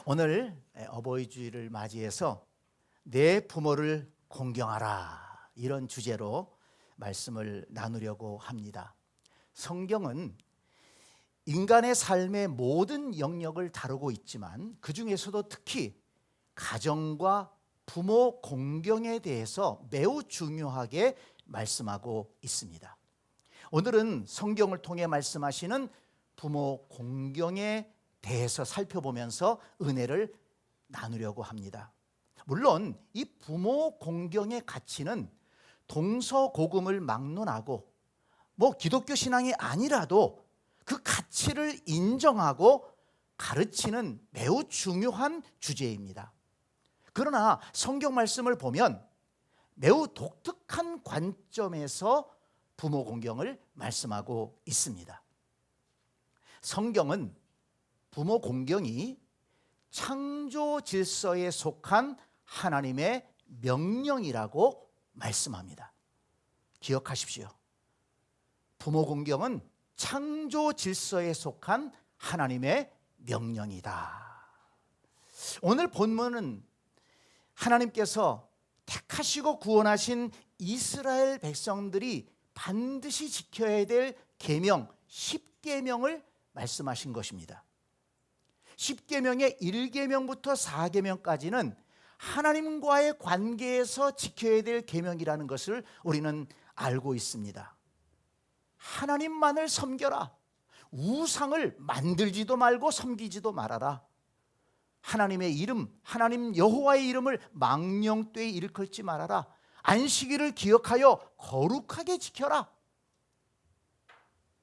오늘 어버이 주일을 맞이해서 내 부모를 공경하라, 이런 주제로 말씀을 나누려고 합니다. 성경은 인간의 삶의 모든 영역을 다루고 있지만 그 중에서도 특히 가정과 부모 공경에 대해서 매우 중요하게 말씀하고 있습니다. 오늘은 성경을 통해 말씀하시는 부모 공경에 대해서 살펴보면서 은혜를 나누려고 합니다. 물론 이 부모 공경의 가치는 동서고금을 막론하고 기독교 신앙이 아니라도 그 가치를 인정하고 가르치는 매우 중요한 주제입니다. 그러나 성경 말씀을 보면 매우 독특한 관점에서 부모 공경을 말씀하고 있습니다. 성경은 부모 공경이 창조 질서에 속한 하나님의 명령이라고 말씀합니다. 기억하십시오. 부모 공경은 창조 질서에 속한 하나님의 명령이다. 오늘 본문은 하나님께서 택하시고 구원하신 이스라엘 백성들이 반드시 지켜야 될 계명 10계명을 말씀하신 것입니다. 10계명의 1계명부터 4계명까지는 하나님과의 관계에서 지켜야 될 계명이라는 것을 우리는 알고 있습니다. 하나님만을 섬겨라. 우상을 만들지도 말고 섬기지도 말아라. 하나님의 이름, 하나님 여호와의 이름을 망령되이 일컬지 말아라. 안식일을 기억하여 거룩하게 지켜라.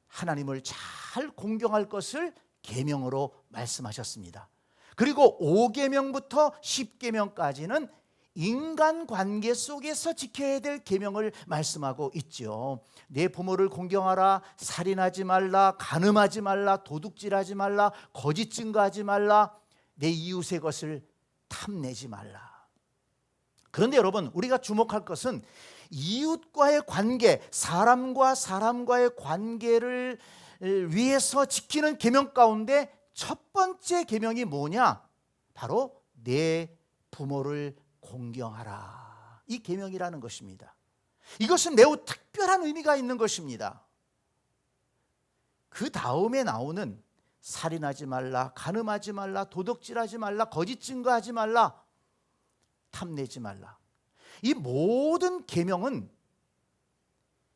하나님을 잘 공경할 것을 계명으로 말씀하셨습니다. 그리고 5계명부터 10계명까지는 인간관계 속에서 지켜야 될 계명을 말씀하고 있죠. 내 부모를 공경하라, 살인하지 말라, 간음하지 말라, 도둑질하지 말라, 거짓 증거하지 말라, 내 이웃의 것을 탐내지 말라. 그런데 여러분, 우리가 주목할 것은 이웃과의 관계, 사람과 사람과의 관계를 위해서 지키는 계명 가운데 첫 번째 계명이 뭐냐? 바로 내 부모를 공경하라. 이 계명이라는 것입니다. 이것은 매우 특별한 의미가 있는 것입니다. 그 다음에 나오는 살인하지 말라, 간음하지 말라, 도둑질하지 말라, 거짓 증거하지 말라, 탐내지 말라. 이 모든 계명은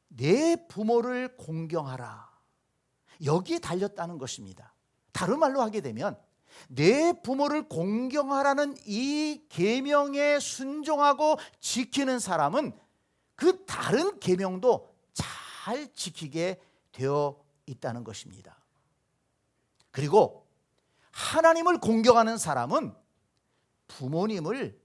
내 부모를 공경하라, 여기에 달렸다는 것입니다. 다른 말로 하게 되면 내 부모를 공경하라는 이 계명에 순종하고 지키는 사람은 그 다른 계명도 잘 지키게 되어 있다는 것입니다. 그리고 하나님을 공경하는 사람은 부모님을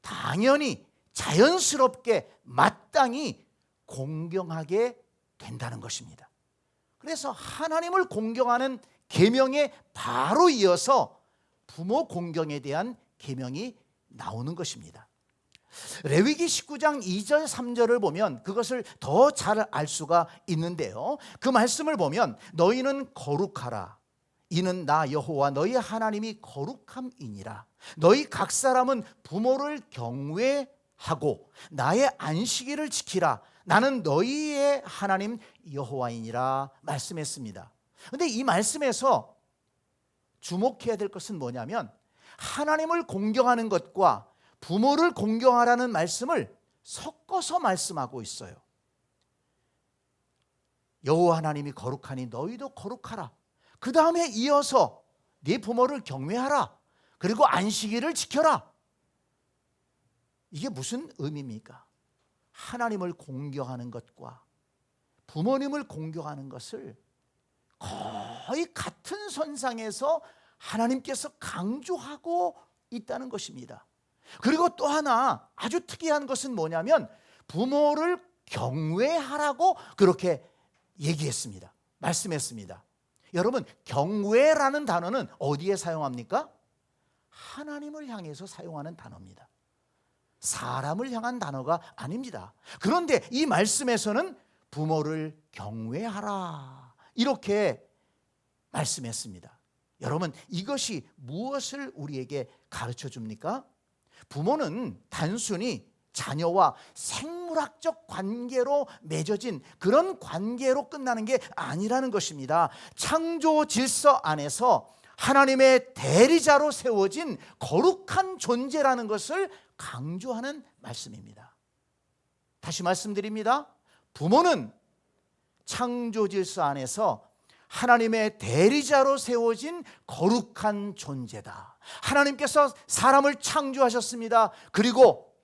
당연히 자연스럽게 마땅히 공경하게 된다는 것입니다. 그래서 하나님을 공경하는 계명에 바로 이어서 부모 공경에 대한 계명이 나오는 것입니다. 레위기 19장 2절 3절을 보면 그것을 더 잘 알 수가 있는데요. 그 말씀을 보면 너희는 거룩하라. 이는 나 여호와 너희 하나님이 거룩함이니라. 너희 각 사람은 부모를 경외하고 나의 안식일을 지키라. 나는 너희의 하나님 여호와이니라 말씀했습니다. 그런데 이 말씀에서 주목해야 될 것은 뭐냐면 하나님을 공경하는 것과 부모를 공경하라는 말씀을 섞어서 말씀하고 있어요. 여호와 하나님이 거룩하니 너희도 거룩하라. 그 다음에 이어서 네 부모를 경외하라. 그리고 안식일을 지켜라. 이게 무슨 의미입니까? 하나님을 공경하는 것과 부모님을 공경하는 것을 거의 같은 선상에서 하나님께서 강조하고 있다는 것입니다. 그리고 또 하나 아주 특이한 것은 뭐냐면 부모를 경외하라고 그렇게 얘기했습니다. 말씀했습니다. 여러분, 경외라는 단어는 어디에 사용합니까? 하나님을 향해서 사용하는 단어입니다. 사람을 향한 단어가 아닙니다. 그런데 이 말씀에서는 부모를 경외하라 이렇게 말씀했습니다. 여러분, 이것이 무엇을 우리에게 가르쳐 줍니까? 부모는 단순히 자녀와 생물학적 관계로 맺어진 그런 관계로 끝나는 게 아니라는 것입니다. 창조 질서 안에서 하나님의 대리자로 세워진 거룩한 존재라는 것을 강조하는 말씀입니다. 다시 말씀드립니다. 부모는 창조 질서 안에서 하나님의 대리자로 세워진 거룩한 존재다. 하나님께서 사람을 창조하셨습니다. 그리고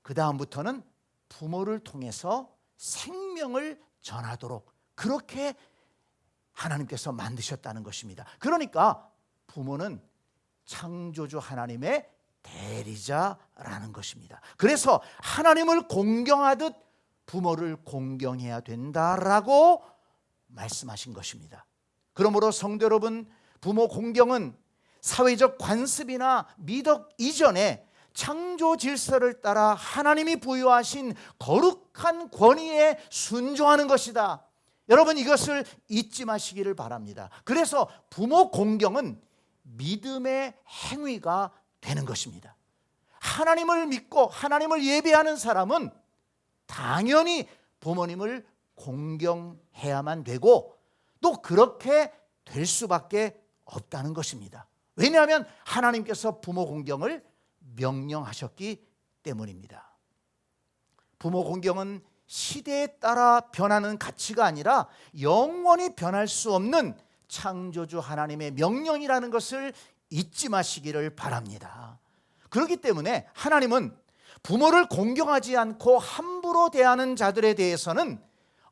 그 다음부터는 부모를 통해서 생명을 전하도록 그렇게 하나님께서 만드셨다는 것입니다. 그러니까 부모는 창조주 하나님의 대리자라는 것입니다. 그래서 하나님을 공경하듯 부모를 공경해야 된다라고 말씀하신 것입니다. 그러므로 성도 여러분, 부모 공경은 사회적 관습이나 미덕 이전에 창조 질서를 따라 하나님이 부여하신 거룩한 권위에 순종하는 것이다. 여러분, 이것을 잊지 마시기를 바랍니다. 그래서 부모 공경은 믿음의 행위가 되는 것입니다. 하나님을 믿고 하나님을 예배하는 사람은 당연히 부모님을 공경해야만 되고 또 그렇게 될 수밖에 없다는 것입니다. 왜냐하면 하나님께서 부모 공경을 명령하셨기 때문입니다. 부모 공경은 시대에 따라 변하는 가치가 아니라 영원히 변할 수 없는 창조주 하나님의 명령이라는 것을 잊지 마시기를 바랍니다. 그렇기 때문에 하나님은 부모를 공경하지 않고 함부로 대하는 자들에 대해서는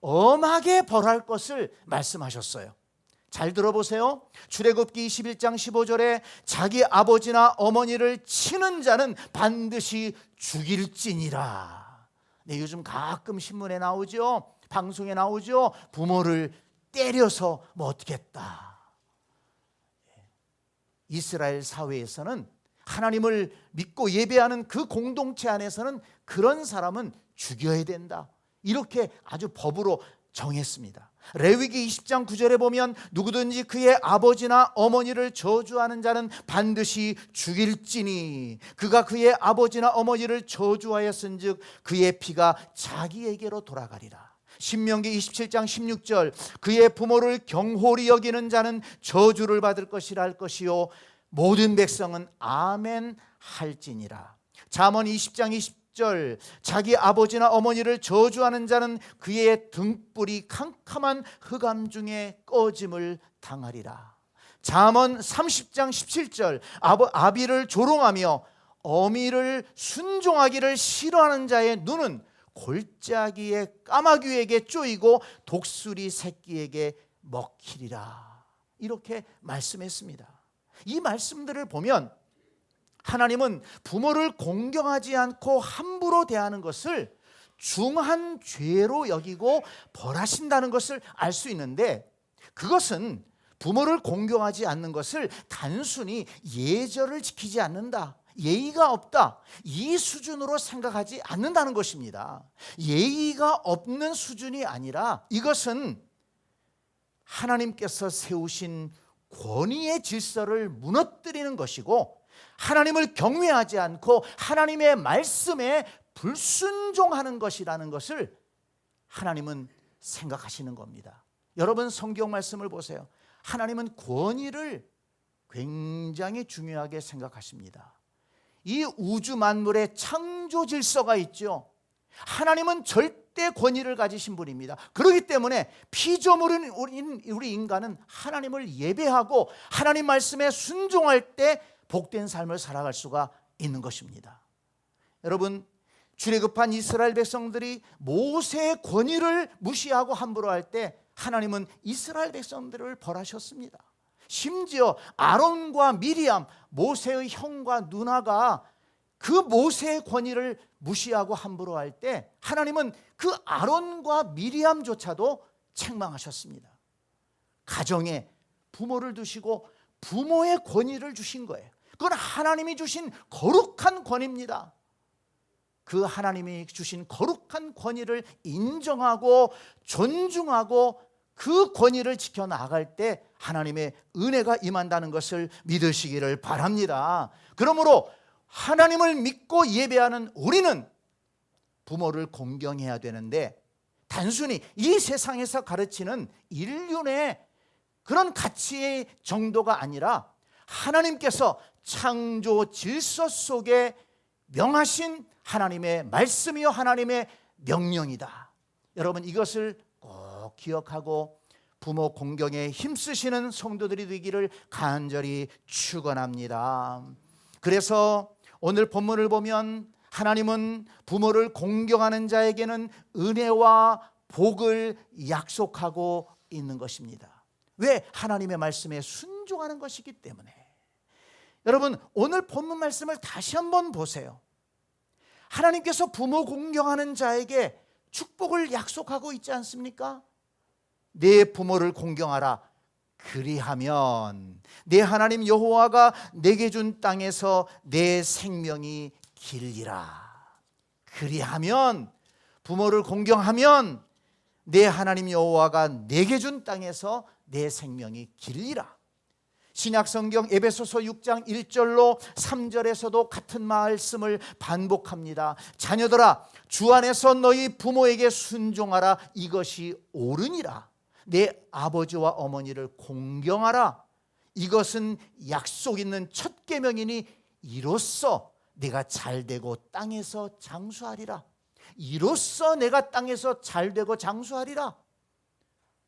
엄하게 벌할 것을 말씀하셨어요. 잘 들어보세요. 출애굽기 21장 15절에 자기 아버지나 어머니를 치는 자는 반드시 죽일지니라. 네, 요즘 가끔 신문에 나오죠. 방송에 나오죠. 부모를 때려서 뭐 어떻게 했다. 이스라엘 사회에서는 하나님을 믿고 예배하는 그 공동체 안에서는 그런 사람은 죽여야 된다. 이렇게 아주 법으로 정했습니다. 레위기 20장 9절에 보면 누구든지 그의 아버지나 어머니를 저주하는 자는 반드시 죽일지니 그가 그의 아버지나 어머니를 저주하였은즉 그의 피가 자기에게로 돌아가리라. 신명기 27장 16절 그의 부모를 경홀히 여기는 자는 저주를 받을 것이라 할 것이요 모든 백성은 아멘 할지니라. 잠언 20장 20절 자기 아버지나 어머니를 저주하는 자는 그의 등불이 캄캄한 흑암 중에 꺼짐을 당하리라. 잠언 30장 17절 아비를 조롱하며 어미를 순종하기를 싫어하는 자의 눈은 골짜기의 까마귀에게 쪼이고 독수리 새끼에게 먹히리라. 이렇게 말씀했습니다. 이 말씀들을 보면 하나님은 부모를 공경하지 않고 함부로 대하는 것을 중한 죄로 여기고 벌하신다는 것을 알 수 있는데 그것은 부모를 공경하지 않는 것을 단순히 예절을 지키지 않는다, 예의가 없다, 이 수준으로 생각하지 않는다는 것입니다. 예의가 없는 수준이 아니라 이것은 하나님께서 세우신 권위의 질서를 무너뜨리는 것이고 하나님을 경외하지 않고 하나님의 말씀에 불순종하는 것이라는 것을 하나님은 생각하시는 겁니다. 여러분 성경 말씀을 보세요. 하나님은 권위를 굉장히 중요하게 생각하십니다. 이 우주 만물의 창조 질서가 있죠. 하나님은 절대 권위를 가지신 분입니다. 그렇기 때문에 피조물인 우리 인간은 하나님을 예배하고 하나님 말씀에 순종할 때 복된 삶을 살아갈 수가 있는 것입니다. 여러분 출애굽한 이스라엘 백성들이 모세의 권위를 무시하고 함부로 할 때 하나님은 이스라엘 백성들을 벌하셨습니다. 심지어 아론과 미리암, 모세의 형과 누나가 그 모세의 권위를 무시하고 함부로 할 때 하나님은 그 아론과 미리암조차도 책망하셨습니다. 가정에 부모를 두시고 부모의 권위를 주신 거예요. 그건 하나님이 주신 거룩한 권위입니다. 그 하나님이 주신 거룩한 권위를 인정하고 존중하고 그 권위를 지켜나갈 때 하나님의 은혜가 임한다는 것을 믿으시기를 바랍니다. 그러므로 하나님을 믿고 예배하는 우리는 부모를 공경해야 되는데, 단순히 이 세상에서 가르치는 인륜의 그런 가치의 정도가 아니라 하나님께서 창조 질서 속에 명하신 하나님의 말씀이요 하나님의 명령이다. 여러분, 이것을 꼭 기억하고 부모 공경에 힘쓰시는 성도들이 되기를 간절히 축원합니다. 그래서 오늘 본문을 보면 하나님은 부모를 공경하는 자에게는 은혜와 복을 약속하고 있는 것입니다. 왜? 하나님의 말씀에 순종하는 것이기 때문에. 여러분, 오늘 본문 말씀을 다시 한번 보세요. 하나님께서 부모 공경하는 자에게 축복을 약속하고 있지 않습니까? 내 부모를 공경하라. 그리하면 내 하나님 여호와가 내게 준 땅에서 내 생명이 길리라. 그리하면, 부모를 공경하면 내 하나님 여호와가 내게 준 땅에서 내 생명이 길리라. 신약성경 에베소서 6장 1절로 3절에서도 같은 말씀을 반복합니다. 자녀들아, 주 안에서 너희 부모에게 순종하라. 이것이 옳으니라. 내 아버지와 어머니를 공경하라. 이것은 약속 있는 첫 계명이니 이로써 내가 잘되고 땅에서 장수하리라. 이로써 내가 땅에서 잘되고 장수하리라.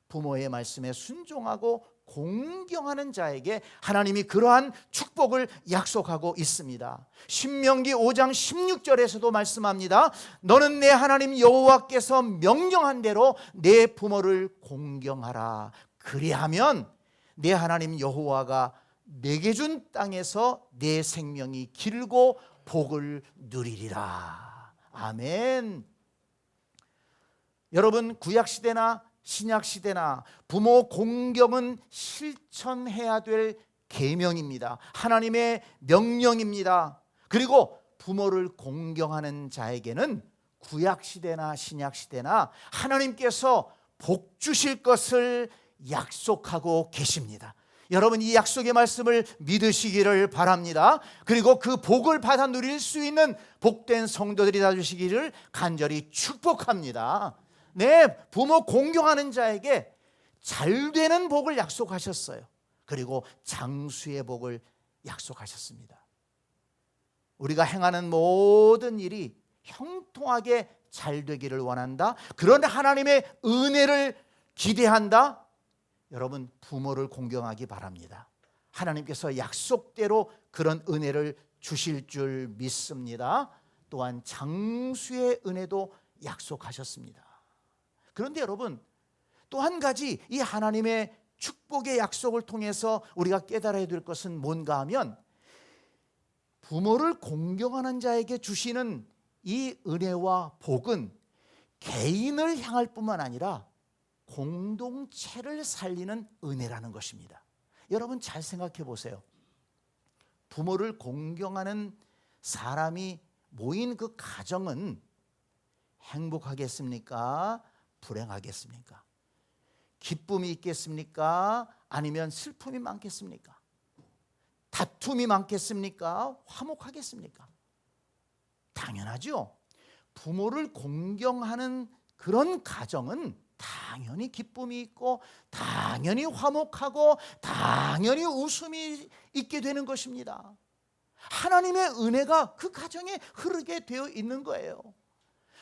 부모의 말씀에 순종하고 공경하는 자에게 하나님이 그러한 축복을 약속하고 있습니다. 신명기 5장 16절에서도 말씀합니다. 너는 내 하나님 여호와께서 명령한 대로 내 부모를 공경하라. 그리하면 내 하나님 여호와가 내게 준 땅에서 내 생명이 길고 복을 누리리라. 아멘. 여러분, 구약시대나 신약시대나 부모 공경은 실천해야 될 계명입니다. 하나님의 명령입니다. 그리고 부모를 공경하는 자에게는 구약시대나 신약시대나 하나님께서 복 주실 것을 약속하고 계십니다. 여러분, 이 약속의 말씀을 믿으시기를 바랍니다. 그리고 그 복을 받아 누릴 수 있는 복된 성도들이 되시기를 간절히 축복합니다. 네, 부모 공경하는 자에게 잘되는 복을 약속하셨어요. 그리고 장수의 복을 약속하셨습니다. 우리가 행하는 모든 일이 형통하게 잘 되기를 원한다. 그런데 하나님의 은혜를 기대한다. 여러분, 부모를 공경하기 바랍니다. 하나님께서 약속대로 그런 은혜를 주실 줄 믿습니다. 또한 장수의 은혜도 약속하셨습니다. 그런데 여러분, 또 한 가지 이 하나님의 축복의 약속을 통해서 우리가 깨달아야 될 것은 뭔가 하면, 부모를 공경하는 자에게 주시는 이 은혜와 복은 개인을 향할 뿐만 아니라 공동체를 살리는 은혜라는 것입니다. 여러분, 잘 생각해 보세요. 부모를 공경하는 사람이 모인 그 가정은 행복하겠습니까? 불행하겠습니까? 기쁨이 있겠습니까? 아니면 슬픔이 많겠습니까? 다툼이 많겠습니까? 화목하겠습니까? 당연하죠. 부모를 공경하는 그런 가정은 당연히 기쁨이 있고 당연히 화목하고 당연히 웃음이 있게 되는 것입니다. 하나님의 은혜가 그 가정에 흐르게 되어 있는 거예요.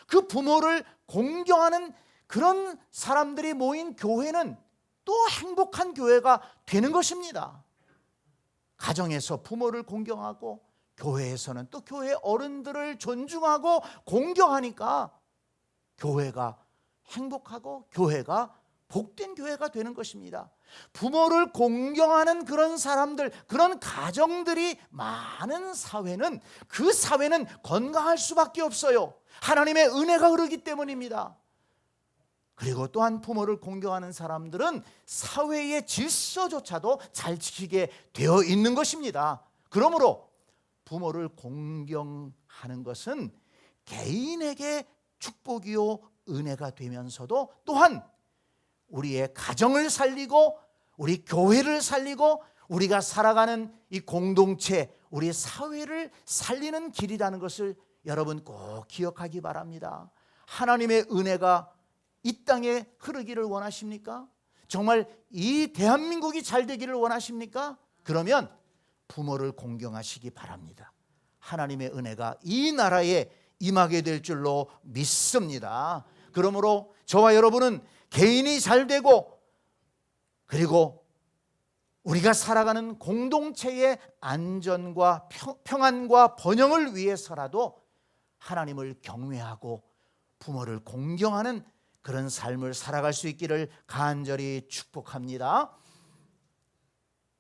그 부모를 공경하는 그런 사람들이 모인 교회는 또 행복한 교회가 되는 것입니다. 가정에서 부모를 공경하고 교회에서는 또 교회 어른들을 존중하고 공경하니까 교회가 행복하고 교회가 복된 교회가 되는 것입니다. 부모를 공경하는 그런 사람들, 그런 가정들이 많은 사회는, 그 사회는 건강할 수밖에 없어요. 하나님의 은혜가 흐르기 때문입니다. 그리고 또한 부모를 공경하는 사람들은 사회의 질서조차도 잘 지키게 되어 있는 것입니다. 그러므로 부모를 공경하는 것은 개인에게 축복이요 은혜가 되면서도 또한 우리의 가정을 살리고 우리 교회를 살리고 우리가 살아가는 이 공동체, 우리 사회를 살리는 길이라는 것을 여러분 꼭 기억하기 바랍니다. 하나님의 은혜가 이 땅에 흐르기를 원하십니까? 정말 이 대한민국이 잘 되기를 원하십니까? 그러면 부모를 공경하시기 바랍니다. 하나님의 은혜가 이 나라에 임하게 될 줄로 믿습니다. 그러므로 저와 여러분은 개인이 잘 되고 그리고 우리가 살아가는 공동체의 안전과 평안과 번영을 위해서라도 하나님을 경외하고 부모를 공경하는 그런 삶을 살아갈 수 있기를 간절히 축복합니다.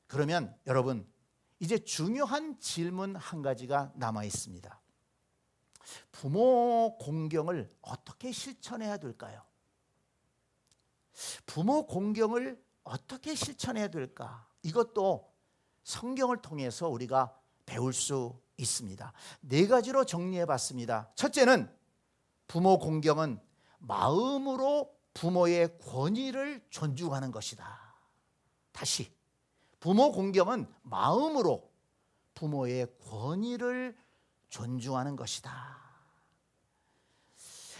그러면 여러분, 이제 중요한 질문 한 가지가 남아 있습니다. 부모 공경을 어떻게 실천해야 될까요? 부모 공경을 어떻게 실천해야 될까? 이것도 성경을 통해서 우리가 배울 수 있습니다. 4가지로 정리해 봤습니다. 첫째는 부모 공경은 마음으로 부모의 권위를 존중하는 것이다. 다시, 부모 공경은 마음으로 부모의 권위를 존중하는 것이다.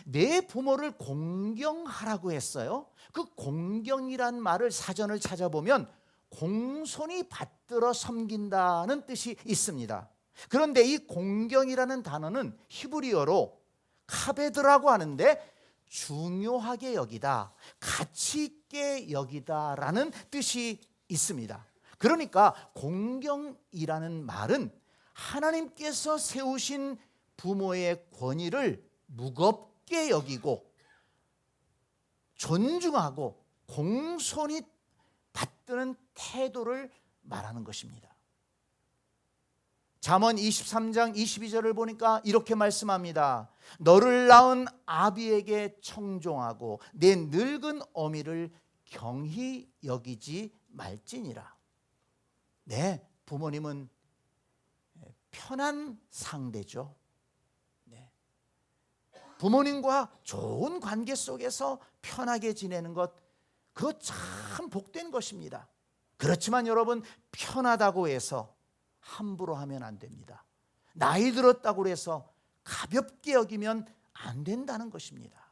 내 부모를 공경하라고 했어요. 그 공경이란 말을 사전을 찾아보면 공손히 받들어 섬긴다는 뜻이 있습니다. 그런데 이 공경이라는 단어는 히브리어로 카베드라고 하는데 중요하게 여기다, 가치 있게 여기다라는 뜻이 있습니다. 그러니까 공경이라는 말은 하나님께서 세우신 부모의 권위를 무겁게 여기고 존중하고 공손히 받드는 태도를 말하는 것입니다. 잠언 23장 22절을 보니까 이렇게 말씀합니다. 너를 낳은 아비에게 청종하고 내 늙은 어미를 경히 여기지 말지니라. 네, 부모님은 편한 상대죠. 네. 부모님과 좋은 관계 속에서 편하게 지내는 것, 그거 참 복된 것입니다. 그렇지만 여러분, 편하다고 해서 함부로 하면 안 됩니다. 나이 들었다고 해서 가볍게 여기면 안 된다는 것입니다.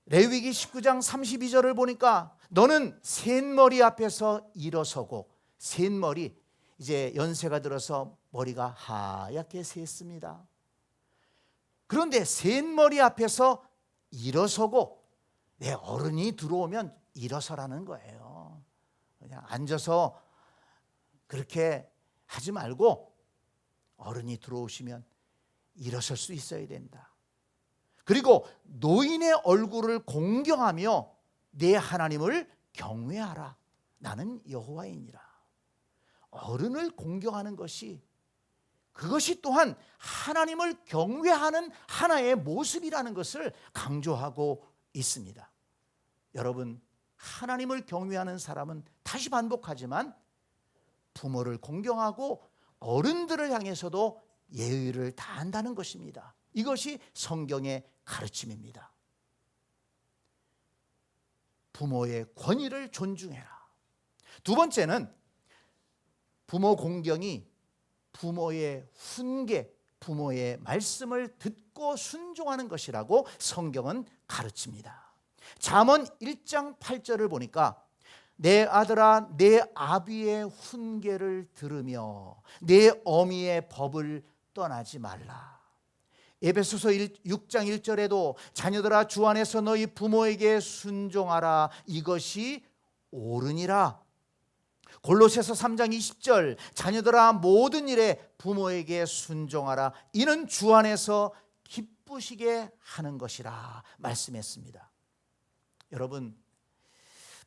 레위기 19장 32절을 보니까 너는 셋머리 앞에서 일어서고, 셋머리, 이제 연세가 들어서 머리가 하얗게 샜습니다. 그런데 셋머리 앞에서 일어서고, 내 어른이 들어오면 일어서라는 거예요. 그냥 앉아서 그렇게 하지 말고 어른이 들어오시면 일어설 수 있어야 된다. 그리고 노인의 얼굴을 공경하며 내 하나님을 경외하라. 나는 여호와이니라. 어른을 공경하는 것이, 그것이 또한 하나님을 경외하는 하나의 모습이라는 것을 강조하고 있습니다. 여러분, 하나님을 경외하는 사람은, 다시 반복하지만, 부모를 공경하고 어른들을 향해서도 예의를 다한다는 것입니다. 이것이 성경의 가르침입니다. 부모의 권위를 존중해라. 두 번째는 부모 공경이 부모의 훈계, 부모의 말씀을 듣고 순종하는 것이라고 성경은 가르칩니다. 잠언 1장 8절을 보니까 내 아들아 내 아비의 훈계를 들으며 내 어미의 법을 떠나지 말라. 에베소서 6장 1절에도 자녀들아 주 안에서 너희 부모에게 순종하라. 이것이 옳으니라. 골로새서 3장 20절 자녀들아 모든 일에 부모에게 순종하라. 이는 주 안에서 기쁘시게 하는 것이라 말씀했습니다. 여러분,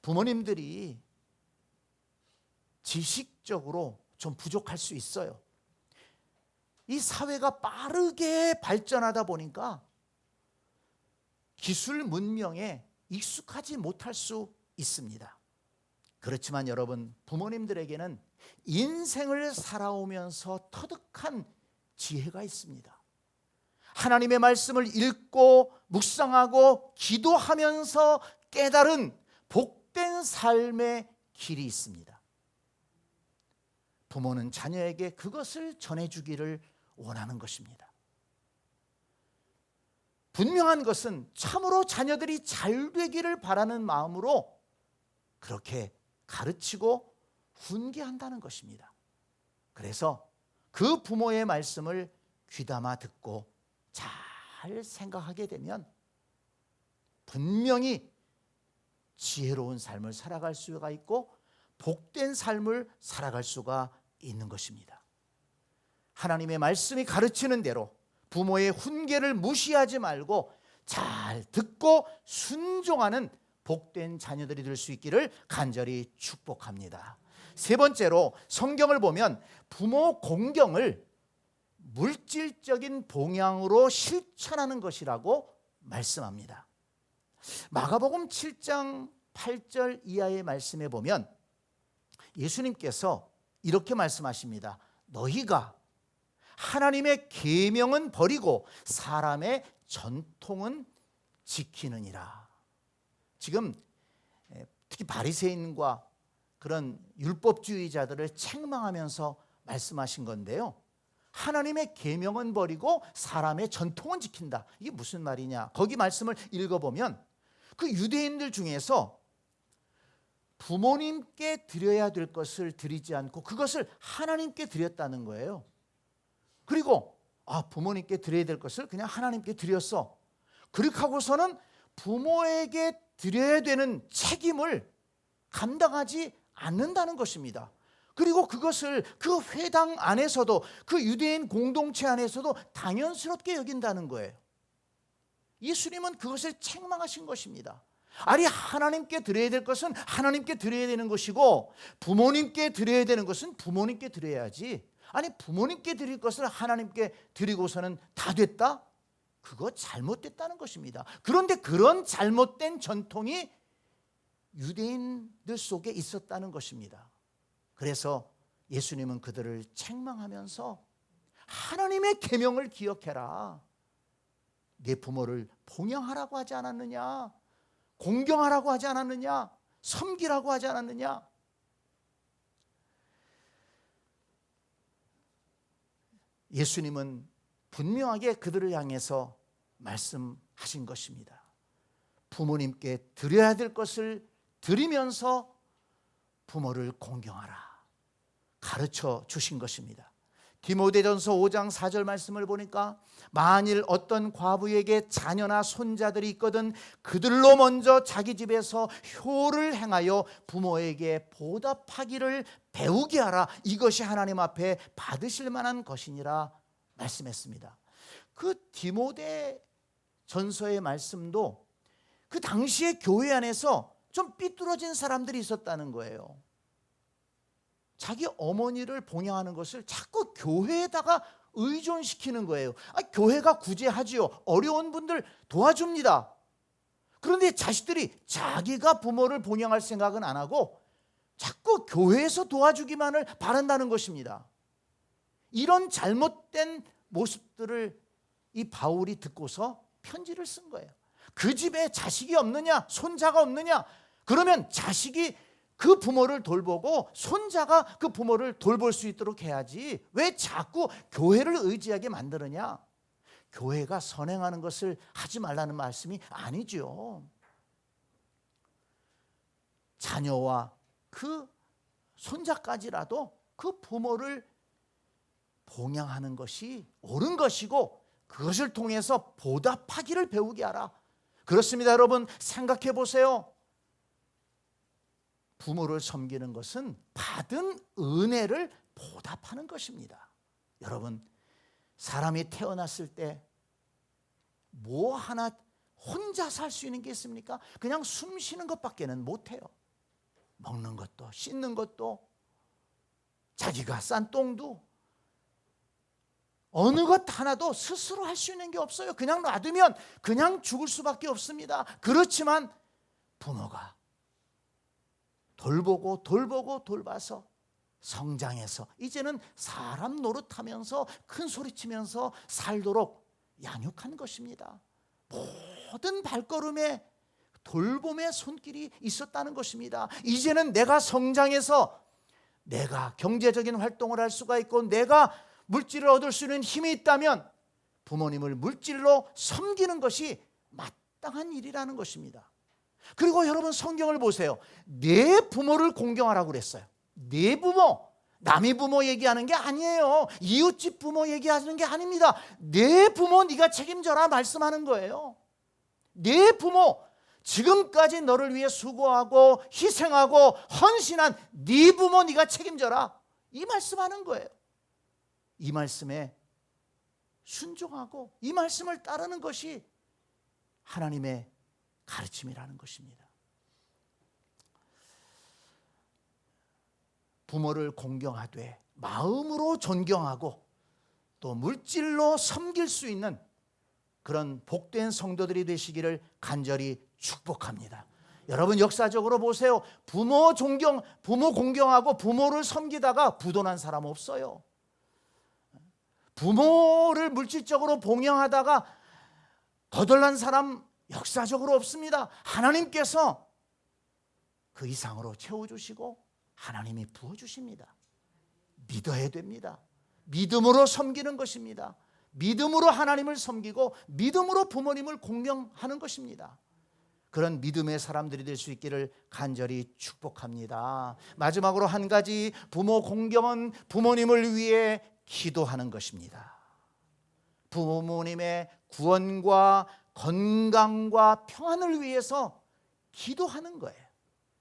부모님들이 지식적으로 좀 부족할 수 있어요. 이 사회가 빠르게 발전하다 보니까 기술 문명에 익숙하지 못할 수 있습니다. 그렇지만 여러분, 부모님들에게는 인생을 살아오면서 터득한 지혜가 있습니다. 하나님의 말씀을 읽고 묵상하고 기도하면서 깨달은 복된 삶의 길이 있습니다. 부모는 자녀에게 그것을 전해주기를 원하는 것입니다. 분명한 것은 참으로 자녀들이 잘 되기를 바라는 마음으로 그렇게 가르치고 훈계한다는 것입니다. 그래서 그 부모의 말씀을 귀담아 듣고 잘 생각하게 되면 분명히 지혜로운 삶을 살아갈 수가 있고 복된 삶을 살아갈 수가 있는 것입니다. 하나님의 말씀이 가르치는 대로 부모의 훈계를 무시하지 말고 잘 듣고 순종하는 복된 자녀들이 될 수 있기를 간절히 축복합니다. 세 번째로 성경을 보면 부모 공경을 물질적인 봉양으로 실천하는 것이라고 말씀합니다. 마가복음 7장 8절 이하의 말씀에 보면 예수님께서 이렇게 말씀하십니다. 너희가 하나님의 계명은 버리고 사람의 전통은 지키느니라. 지금 특히 바리새인과 그런 율법주의자들을 책망하면서 말씀하신 건데요. 하나님의 계명은 버리고 사람의 전통은 지킨다. 이게 무슨 말이냐? 거기 말씀을 읽어보면 그 유대인들 중에서 부모님께 드려야 될 것을 드리지 않고 그것을 하나님께 드렸다는 거예요. 그리고 부모님께 드려야 될 것을 그냥 하나님께 드렸어. 그렇게 하고서는 부모에게 드려야 되는 책임을 감당하지 않는다는 것입니다. 그리고 그것을 그 회당 안에서도 그 유대인 공동체 안에서도 당연스럽게 여긴다는 거예요. 예수님은 그것을 책망하신 것입니다. 아니, 하나님께 드려야 될 것은 하나님께 드려야 되는 것이고 부모님께 드려야 되는 것은 부모님께 드려야지. 아니, 부모님께 드릴 것을 하나님께 드리고서는 다 됐다? 그거 잘못됐다는 것입니다. 그런데 그런 잘못된 전통이 유대인들 속에 있었다는 것입니다. 그래서 예수님은 그들을 책망하면서 하나님의 계명을 기억해라. 네 부모를 봉양하라고 하지 않았느냐? 공경하라고 하지 않았느냐? 섬기라고 하지 않았느냐? 예수님은 분명하게 그들을 향해서 말씀하신 것입니다. 부모님께 드려야 될 것을 드리면서 부모를 공경하라 가르쳐 주신 것입니다. 디모데전서 5장 4절 말씀을 보니까 만일 어떤 과부에게 자녀나 손자들이 있거든 그들로 먼저 자기 집에서 효를 행하여 부모에게 보답하기를 배우게 하라. 이것이 하나님 앞에 받으실 만한 것이니라 말씀했습니다. 그 디모데 전서의 말씀도 그 당시의 교회 안에서 좀 삐뚤어진 사람들이 있었다는 거예요. 자기 어머니를 봉양하는 것을 자꾸 교회에다가 의존시키는 거예요. 교회가 구제하지요. 어려운 분들 도와줍니다. 그런데 자식들이 자기가 부모를 봉양할 생각은 안 하고 자꾸 교회에서 도와주기만을 바란다는 것입니다. 이런 잘못된 모습들을 이 바울이 듣고서 편지를 쓴 거예요. 그 집에 자식이 없느냐? 손자가 없느냐? 그러면 자식이 그 부모를 돌보고 손자가 그 부모를 돌볼 수 있도록 해야지 왜 자꾸 교회를 의지하게 만드느냐? 교회가 선행하는 것을 하지 말라는 말씀이 아니죠. 자녀와 그 손자까지라도 그 부모를 봉양하는 것이 옳은 것이고 그것을 통해서 보답하기를 배우게 하라. 그렇습니다. 여러분 생각해 보세요. 부모를 섬기는 것은 받은 은혜를 보답하는 것입니다. 여러분, 사람이 태어났을 때 뭐 하나 혼자 살 수 있는 게 있습니까? 그냥 숨 쉬는 것밖에는 못해요. 먹는 것도 씻는 것도 자기가 싼 똥도 어느 것 하나도 스스로 할 수 있는 게 없어요. 그냥 놔두면 그냥 죽을 수밖에 없습니다. 그렇지만 부모가 돌보고 돌봐서 성장해서 이제는 사람 노릇하면서 큰 소리치면서 살도록 양육한 것입니다. 모든 발걸음에 돌봄의 손길이 있었다는 것입니다. 이제는 내가 성장해서 내가 경제적인 활동을 할 수가 있고 내가 물질을 얻을 수 있는 힘이 있다면 부모님을 물질로 섬기는 것이 마땅한 일이라는 것입니다. 그리고 여러분 성경을 보세요. 내 부모를 공경하라고 그랬어요. 내 부모, 남의 부모 얘기하는 게 아니에요. 이웃집 부모 얘기하는 게 아닙니다. 내 부모 네가 책임져라 말씀하는 거예요. 내 부모, 지금까지 너를 위해 수고하고 희생하고 헌신한 네 부모 네가 책임져라, 이 말씀하는 거예요. 이 말씀에 순종하고 이 말씀을 따르는 것이 하나님의 가르침이라는 것입니다. 부모를 공경하되 마음으로 존경하고 또 물질로 섬길 수 있는 그런 복된 성도들이 되시기를 간절히 축복합니다. 여러분 역사적으로 보세요. 부모 공경하고 부모를 섬기다가 부도난 사람 없어요. 부모를 물질적으로 봉양하다가 거덜난 사람 역사적으로 없습니다. 하나님께서 그 이상으로 채워주시고 하나님이 부어주십니다. 믿어야 됩니다. 믿음으로 섬기는 것입니다. 믿음으로 하나님을 섬기고 믿음으로 부모님을 공경하는 것입니다. 그런 믿음의 사람들이 될 수 있기를 간절히 축복합니다. 마지막으로 한 가지, 부모 공경은 부모님을 위해 기도하는 것입니다. 부모님의 구원과 건강과 평안을 위해서 기도하는 거예요.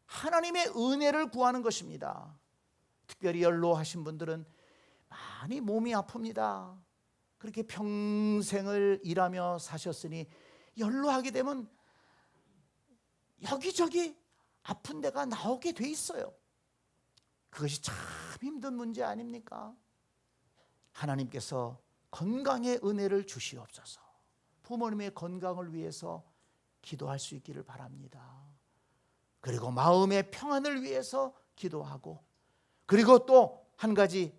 하나님의 은혜를 구하는 것입니다. 특별히 연로하신 분들은 많이 몸이 아픕니다. 그렇게 평생을 일하며 사셨으니 연로하게 되면 여기저기 아픈 데가 나오게 돼 있어요. 그것이 참 힘든 문제 아닙니까? 하나님께서 건강의 은혜를 주시옵소서. 부모님의 건강을 위해서 기도할 수 있기를 바랍니다. 그리고 마음의 평안을 위해서 기도하고, 그리고 또 한 가지,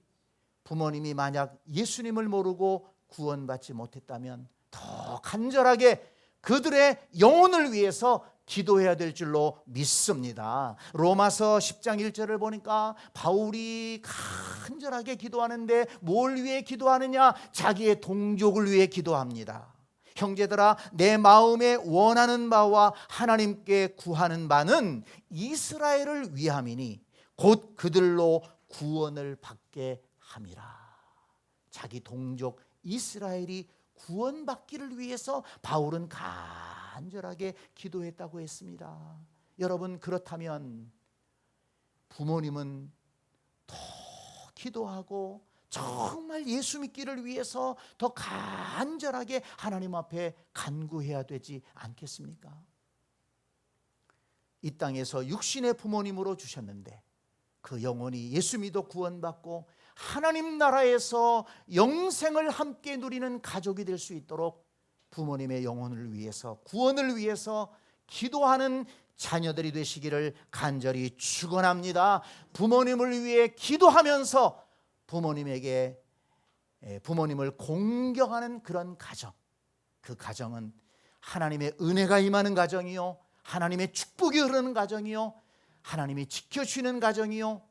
부모님이 만약 예수님을 모르고 구원받지 못했다면 더 간절하게 그들의 영혼을 위해서 기도해야 될 줄로 믿습니다. 로마서 10장 1절을 보니까 바울이 간절하게 기도하는데 뭘 위해 기도하느냐? 자기의 동족을 위해 기도합니다. 형제들아, 내 마음에 원하는 바와 하나님께 구하는 바는 이스라엘을 위함이니 곧 그들로 구원을 받게 함이라. 자기 동족 이스라엘이 구원받기를 위해서 바울은 간절하게 기도했다고 했습니다. 여러분, 그렇다면 부모님은 더 기도하고 정말 예수 믿기를 위해서 더 간절하게 하나님 앞에 간구해야 되지 않겠습니까? 이 땅에서 육신의 부모님으로 주셨는데 그 영혼이 예수 믿어 구원받고 하나님 나라에서 영생을 함께 누리는 가족이 될 수 있도록 부모님의 영혼을 위해서, 구원을 위해서 기도하는 자녀들이 되시기를 간절히 축원합니다. 부모님을 위해 기도하면서 부모님을 공경하는 그런 가정, 그 가정은 하나님의 은혜가 임하는 가정이요, 하나님의 축복이 흐르는 가정이요, 하나님이 지켜주시는 가정이요,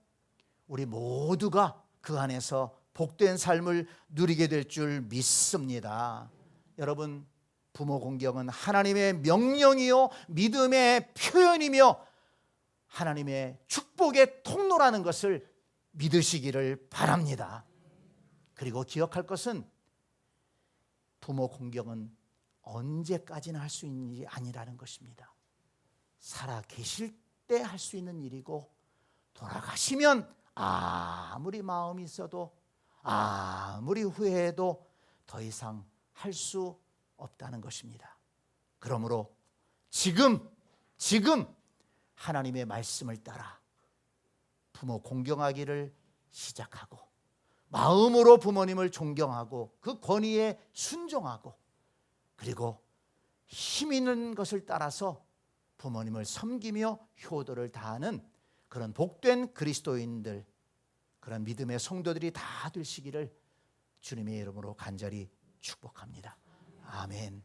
우리 모두가 그 안에서 복된 삶을 누리게 될 줄 믿습니다. 여러분, 부모 공경은 하나님의 명령이요, 믿음의 표현이며 하나님의 축복의 통로라는 것을 믿으시기를 바랍니다. 그리고 기억할 것은 부모 공경은 언제까지나 할 수 있는 일이 아니라는 것입니다. 살아 계실 때 할 수 있는 일이고, 돌아가시면 아무리 마음이 있어도 아무리 후회해도 더 이상 할 수 없다는 것입니다. 그러므로 지금 하나님의 말씀을 따라 부모 공경하기를 시작하고 마음으로 부모님을 존경하고 그 권위에 순종하고, 그리고 힘 있는 것을 따라서 부모님을 섬기며 효도를 다하는 그런 복된 그리스도인들, 그런 믿음의 성도들이 다 되시기를 주님의 이름으로 간절히 축복합니다. 아멘.